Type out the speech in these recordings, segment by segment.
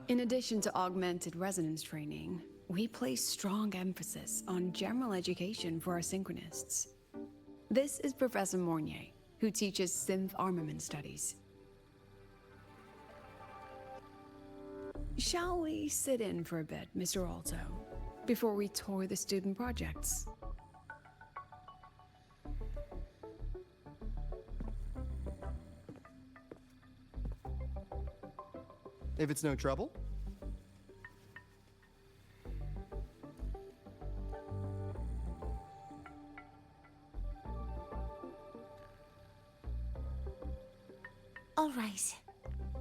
In addition to augmented resonance training, we place strong emphasis on general education for our synchronists. This is Professor Mornier, who teaches synth armament studies. Shall we sit in for a bit, Mr. Alto, before we tour the student projects? If it's no trouble. All right.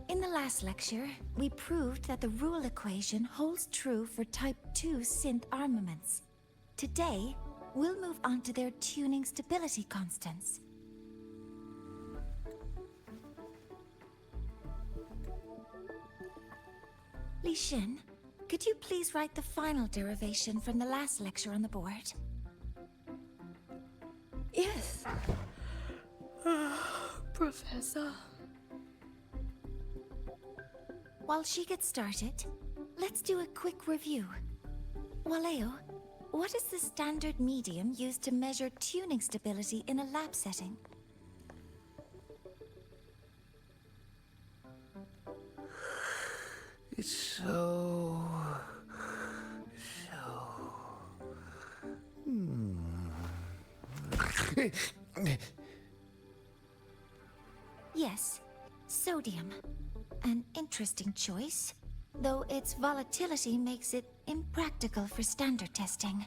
In the last lecture, we proved that the rule equation holds true for Type 2 synth armaments. Today, we'll move on to their tuning stability constants. Li Xin, could you please write the final derivation from the last lecture on the board? Yes. Professor. While she gets started, let's do a quick review. Waleo, what is the standard medium used to measure tuning stability in a lab setting? It's so... Yes, sodium. An interesting choice, though its volatility makes it impractical for standard testing.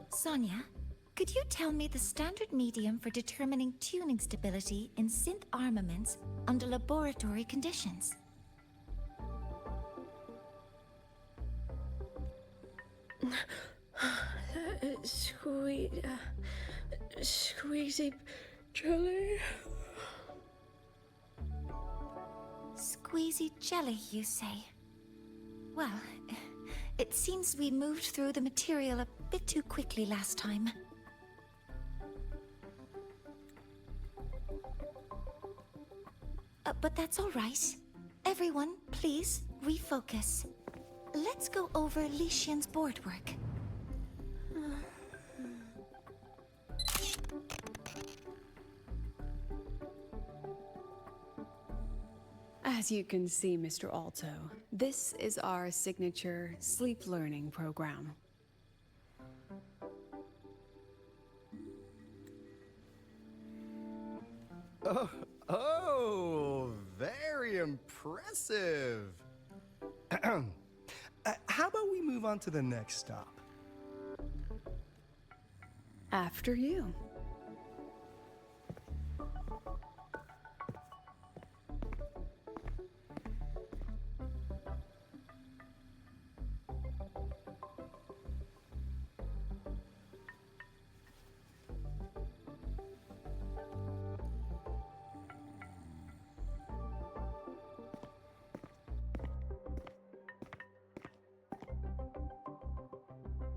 Sonia, could you tell me the standard medium for determining tuning stability in synth armaments under laboratory conditions? Squeezy jelly. Squeezy jelly, you say? Well, it seems we moved through the material a bit too quickly last time. But that's all right. Everyone, please refocus. Let's go over Li Xian's board work. As you can see, Mr. Alto, this is our signature sleep learning program. Oh, very impressive. How about we move on to the next stop? After you.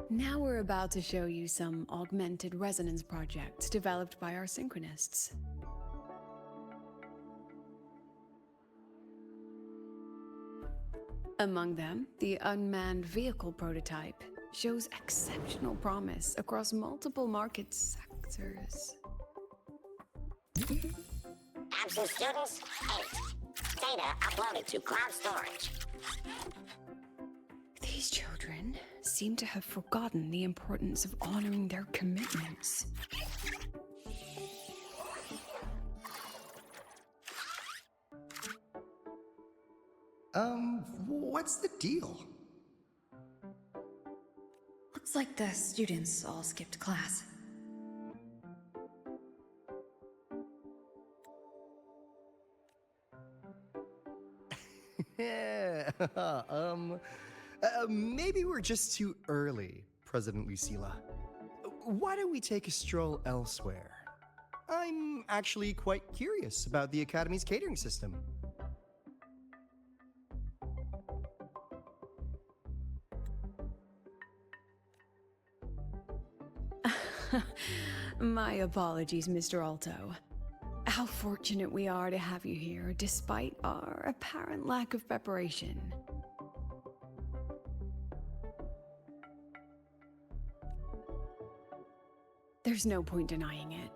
Now we're about to show you some augmented resonance projects developed by our synchronists. Among them, the unmanned vehicle prototype shows exceptional promise across multiple market sectors. Absent students, 8. Data uploaded to cloud storage. These children seem to have forgotten the importance of honoring their commitments. What's the deal? Looks like the students all skipped class. Yeah, maybe we're just too early, President Lucila. Why don't we take a stroll elsewhere? I'm actually quite curious about the Academy's catering system. My apologies, Mr. Alto. How fortunate we are to have you here, despite our apparent lack of preparation. There's no point denying it.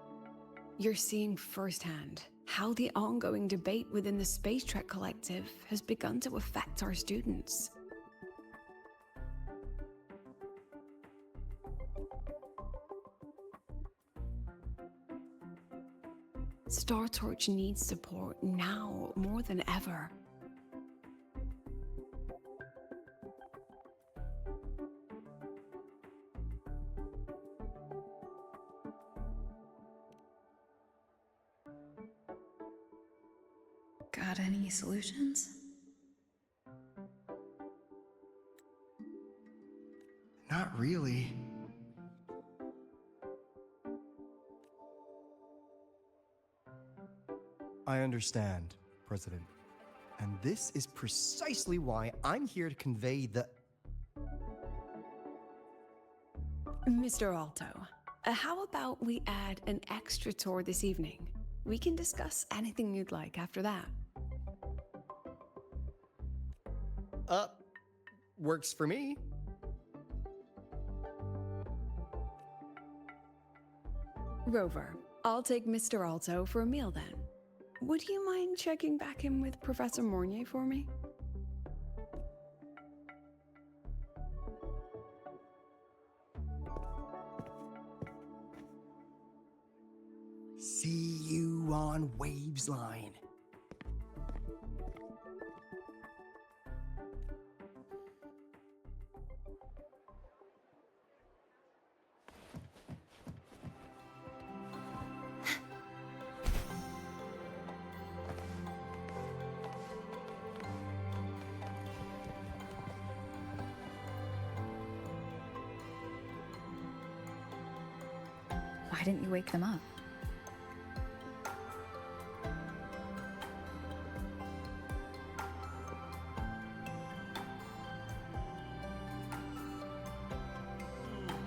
You're seeing firsthand how the ongoing debate within the Space Trek Collective has begun to affect our students. Star Torch needs support now more than ever. Got any solutions? Not really. I understand, President. And this is precisely why I'm here to convey the... Mr. Alto, how about we add an extra tour this evening? We can discuss anything you'd like after that. Works for me. Rover, I'll take Mr. Alto for a meal then. Would you mind checking back in with Professor Mornier for me? See you on Waves Line. Why didn't you wake them up?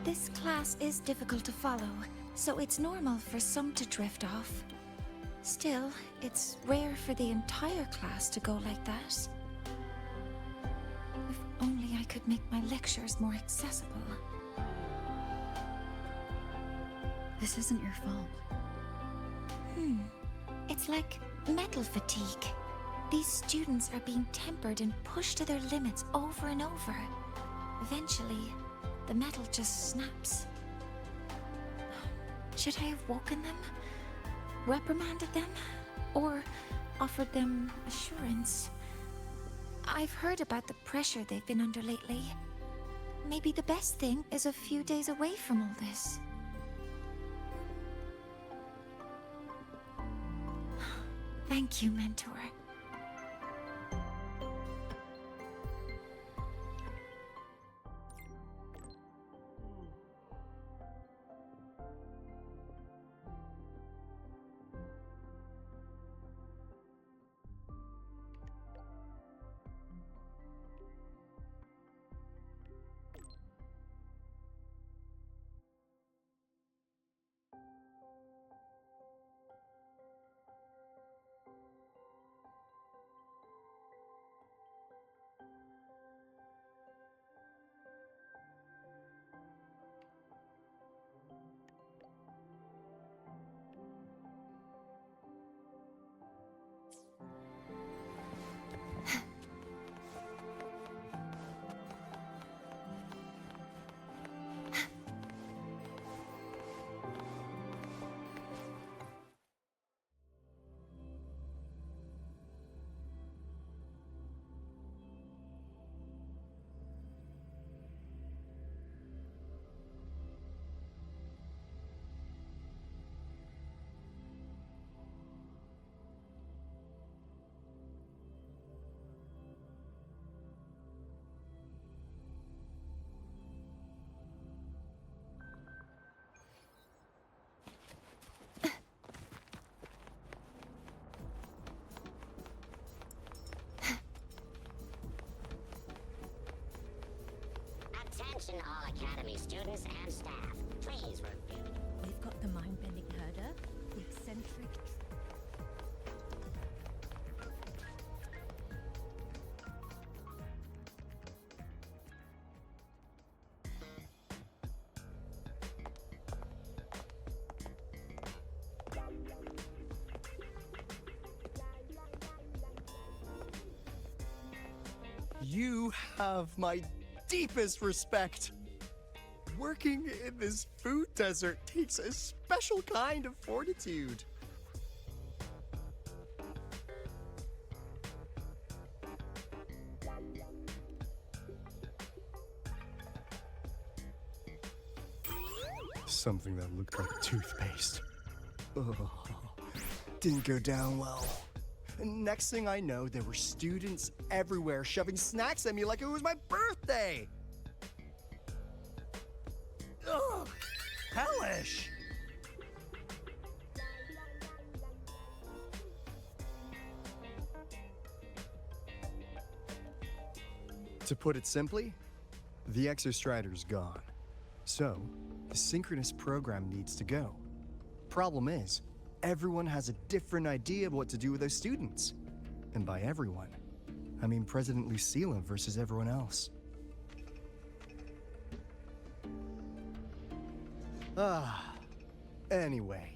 This class is difficult to follow, so it's normal for some to drift off. Still, it's rare for the entire class to go like that. If only I could make my lectures more accessible. This isn't your fault. It's like metal fatigue. These students are being tempered and pushed to their limits over and over. Eventually, the metal just snaps. Should I have woken them? Reprimanded them? Or offered them assurance? I've heard about the pressure they've been under lately. Maybe the best thing is a few days away from all this. Thank you, Mentor. Attention all Academy students and staff. Please review. We've got the mind-bending herder, the eccentric You have my deepest respect. Working in this food desert takes a special kind of fortitude. Something that looked like toothpaste. Oh, didn't go down well. And next thing I know, there were students everywhere shoving snacks at me like it was my birthday. Ugh, hellish. To put it simply, the Exostrider's gone. So, the synchronous program needs to go. Problem is, everyone has a different idea of what to do with those students. And by everyone, I mean President Lucilla versus everyone else. Anyway,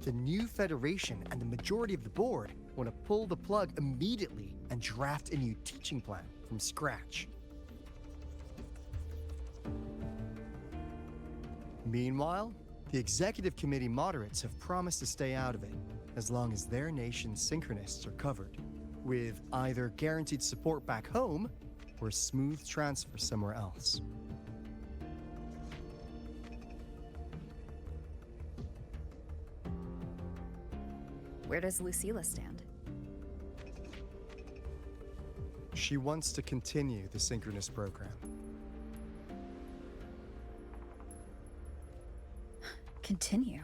the new Federation and the majority of the board want to pull the plug immediately and draft a new teaching plan from scratch. Meanwhile, the executive committee moderates have promised to stay out of it as long as their nation's synchronists are covered, with either guaranteed support back home or a smooth transfer somewhere else. Where does Lucilla stand? She wants to continue the synchronous program. Continue?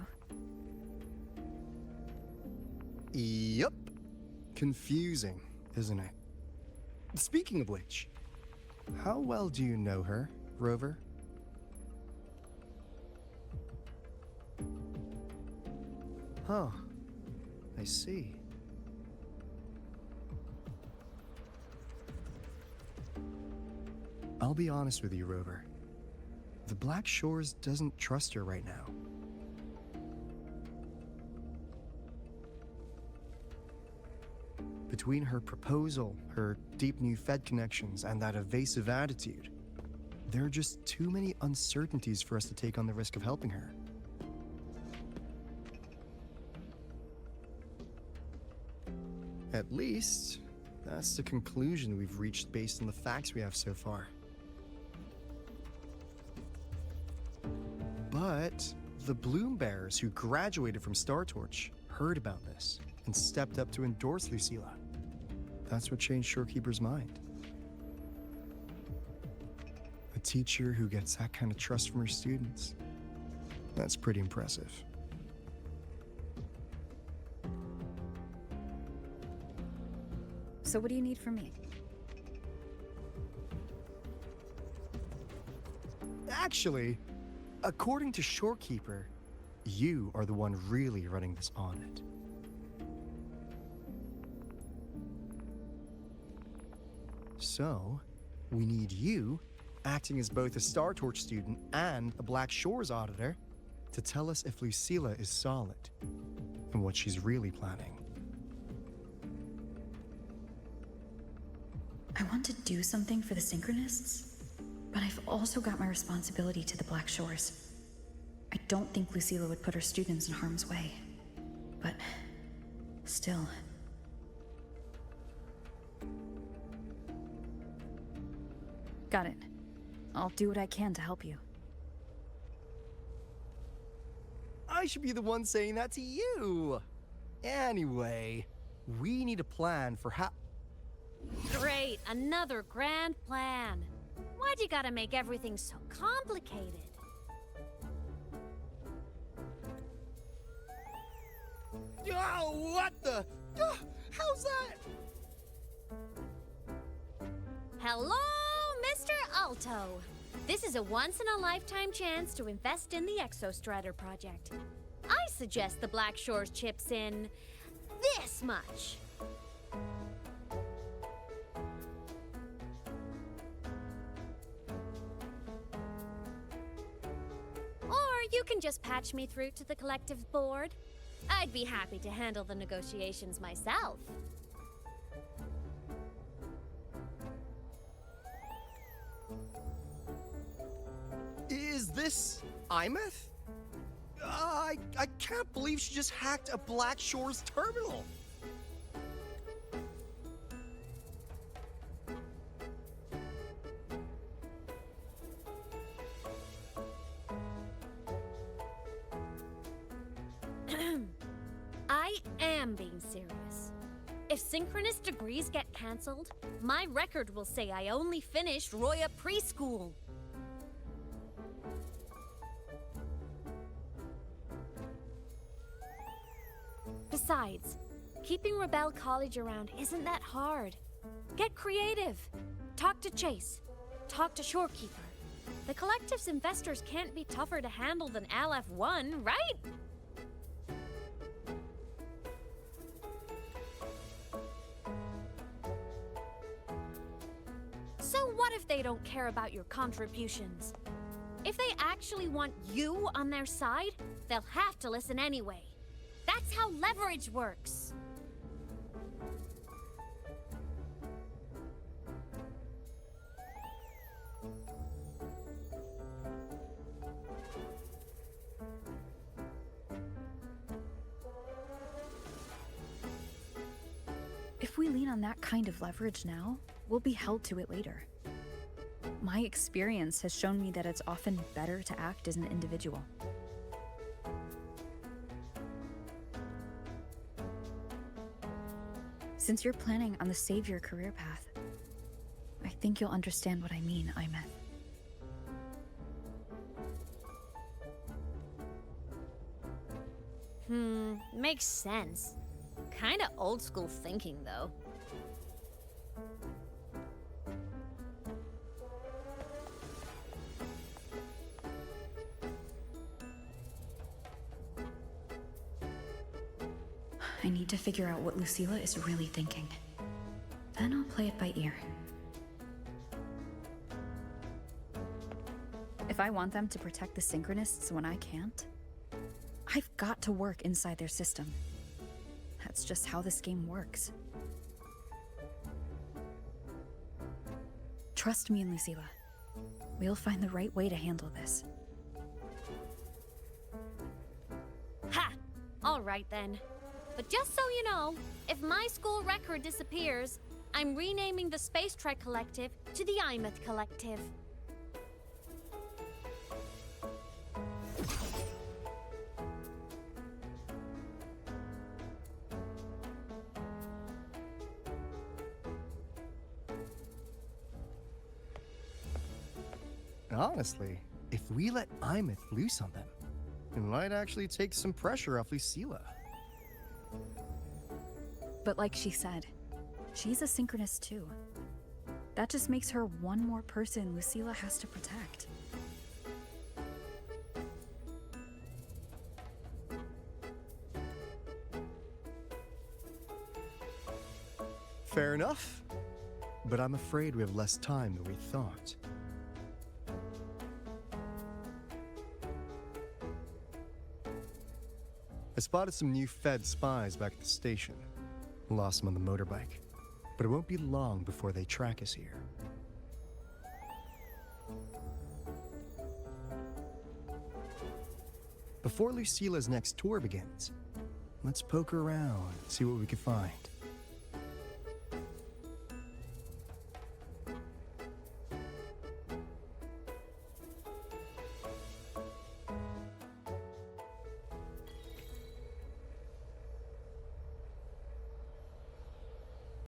Yup. Confusing, isn't it? Speaking of which, how well do you know her, Rover? Huh. I see. I'll be honest with you, Rover. The Black Shores doesn't trust her right now. Between her proposal, her deep new Fed connections, and that evasive attitude, there are just too many uncertainties for us to take on the risk of helping her. At least, that's the conclusion we've reached based on the facts we have so far. But the Bloom Bearers who graduated from Star Torch heard about this and stepped up to endorse Lucilla. That's what changed Shorekeeper's mind. A teacher who gets that kind of trust from her students. That's pretty impressive. So what do you need from me? Actually, according to Shorekeeper, you are the one really running this audit. So, we need you, acting as both a Star Torch student and a Black Shores auditor, to tell us if Lucilla is solid and what she's really planning. I want to do something for the Synchronists, but I've also got my responsibility to the Black Shores. I don't think Lucilla would put her students in harm's way, but still. Got it. I'll do what I can to help you. I should be the one saying that to you. Anyway, we need a plan for how... Great, another grand plan. Why'd you gotta make everything so complicated? Oh, what the? How's that? Hello, Mr. Alto. This is a once-in-a-lifetime chance to invest in the Exostrider project. I suggest the Black Shores chips in this much. Or you can just patch me through to the collective board. I'd be happy to handle the negotiations myself. this Imeth? I can't believe she just hacked a Black Shores terminal. I am being serious. If synchronous degrees get cancelled, my record will say I only finished Roya preschool. Besides, keeping Rebel College around isn't that hard. Get creative. Talk to Chase. Talk to Shorekeeper. The Collective's investors can't be tougher to handle than LF1, right? So what if they don't care about your contributions? If they actually want you on their side, they'll have to listen anyway. That's how leverage works. If we lean on that kind of leverage now, we'll be held to it later. My experience has shown me that it's often better to act as an individual. Since you're planning on the savior career path, I think you'll understand what I mean, Imeth. Makes sense. Kinda old school thinking, though. I need to figure out what Lucilla is really thinking. Then I'll play it by ear. If I want them to protect the Synchronists when I can't, I've got to work inside their system. That's just how this game works. Trust me and Lucilla. We'll find the right way to handle this. Ha! All right then. But just so you know, if my school record disappears, I'm renaming the Space Trek Collective to the Imeth Collective. Honestly, if we let Imeth loose on them, it might actually take some pressure off Lucilla. But like she said, she's a synchronist too. That just makes her one more person Lucilla has to protect. Fair enough, but I'm afraid we have less time than we thought. I spotted some new Fed spies back at the station. Lost them on the motorbike. But it won't be long before they track us here. Before Lucilla's next tour begins, let's poke around, see what we can find.